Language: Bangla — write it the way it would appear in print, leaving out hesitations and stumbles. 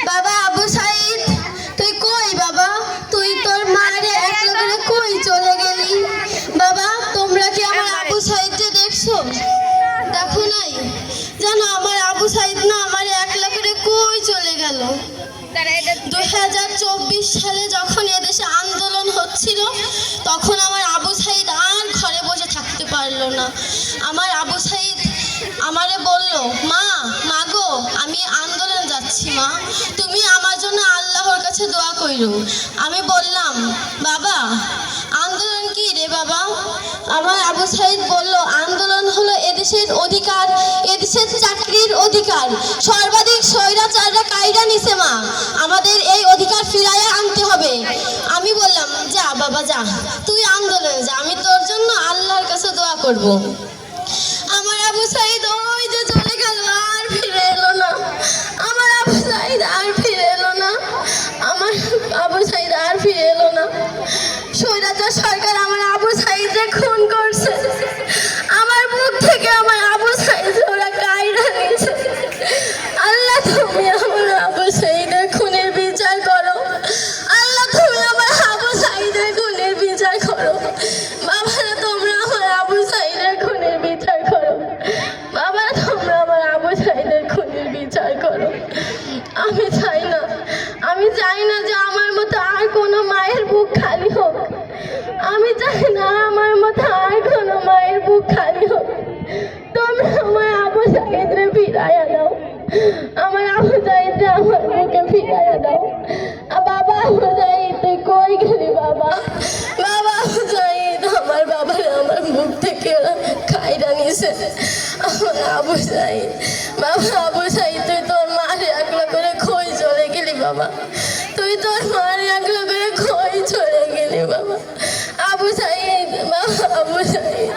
বাবা আবু সাইদ, তুই কই বাবা? তুই তোর মারে একলা করে কই চলে গেলি? বাবা তোমরা কি আমার আবু সাইদকে দেখছো? দেখো নাই? জানো আমার আবু সাইদ না আমার একলা করে কই চলে গেল। 2024 সালে যখন এদেশে আন্দোলন হচ্ছিল তখন আমার আবু সাইদ আর ঘরে বসে থাকতে পারলো না। আমার আবু সাইদ আমারে বলল, মা মাগো আমি আন্দোলন যাচ্ছি মা, তুমি আমার জন্য আল্লাহর কাছে দোয়া কইরো। আমি বললাম, বাবা আন্দোলন কি রে বাবা? আমার আবু সাইদ বলল, আন্দোলন হলো এদেশের অধিকার, এদেশের চাকরির অধিকার সর্বাধিক স্বৈরাচাররা কায়দা নিছে মা, আমাদের এই অধিকার ফিরাইয়া আনতে হবে। আমি বললাম, যা বাবা যা, তুই আন্দোলনে যা, আমি তোর জন্য আল্লাহর কাছে দোয়া করব। আমার আবু সাইদ ওই যে চলে গেল, আর ফিরে এলো না। আমার আবু সাইদ আর ফিরে এলো না। আমার আবু সাইদ আর ফিরে এলো না। স্বৈরাচার সরকার আমার আবু সাইদকে খুন করছে। আমার বুক থেকে আমার আবু সাইদ ওরা কায়রা নিয়েছে। আল্লাহ তুমি আমার আবু সাইদের খুনের বিচার করো। আল্লাহ তুমি আমার আবু সাইদের খুনের বিচার করো। বাবারা তোমরা আমার আবু সাইদের খুনের বিচার করো। বাবারা তোমরা আমার আবু সাইদের খুনের বিচার করো। আমি চাই না যে আমার মতো আর কোনো মায়ের বুক খালি হোক। আমি চাই না আমার মতো আর কোনো মায়ের বুক খালি হোক। তোমরা আমার আবু সাইদরে ফিরাইয়া দাও। আমার আবু সাইদরে আমার বুকে ফিরাইয়া দাও। বাবা আবু সাইদ তুই কই গেলি বাবা? বাবা আবু সাইদ, আমার বাবার আমার বুক থেকে খাইরা নিছে। আমার আবু সাইদ, বাবা আবু সাইদ তুই তোর মারে একলা করে খই চলে গেলি বাবা। তুই তোর মারে একলা করে খই চলে গেলি বাবা। আবু সাইদ, বাবা আবু সাইদ।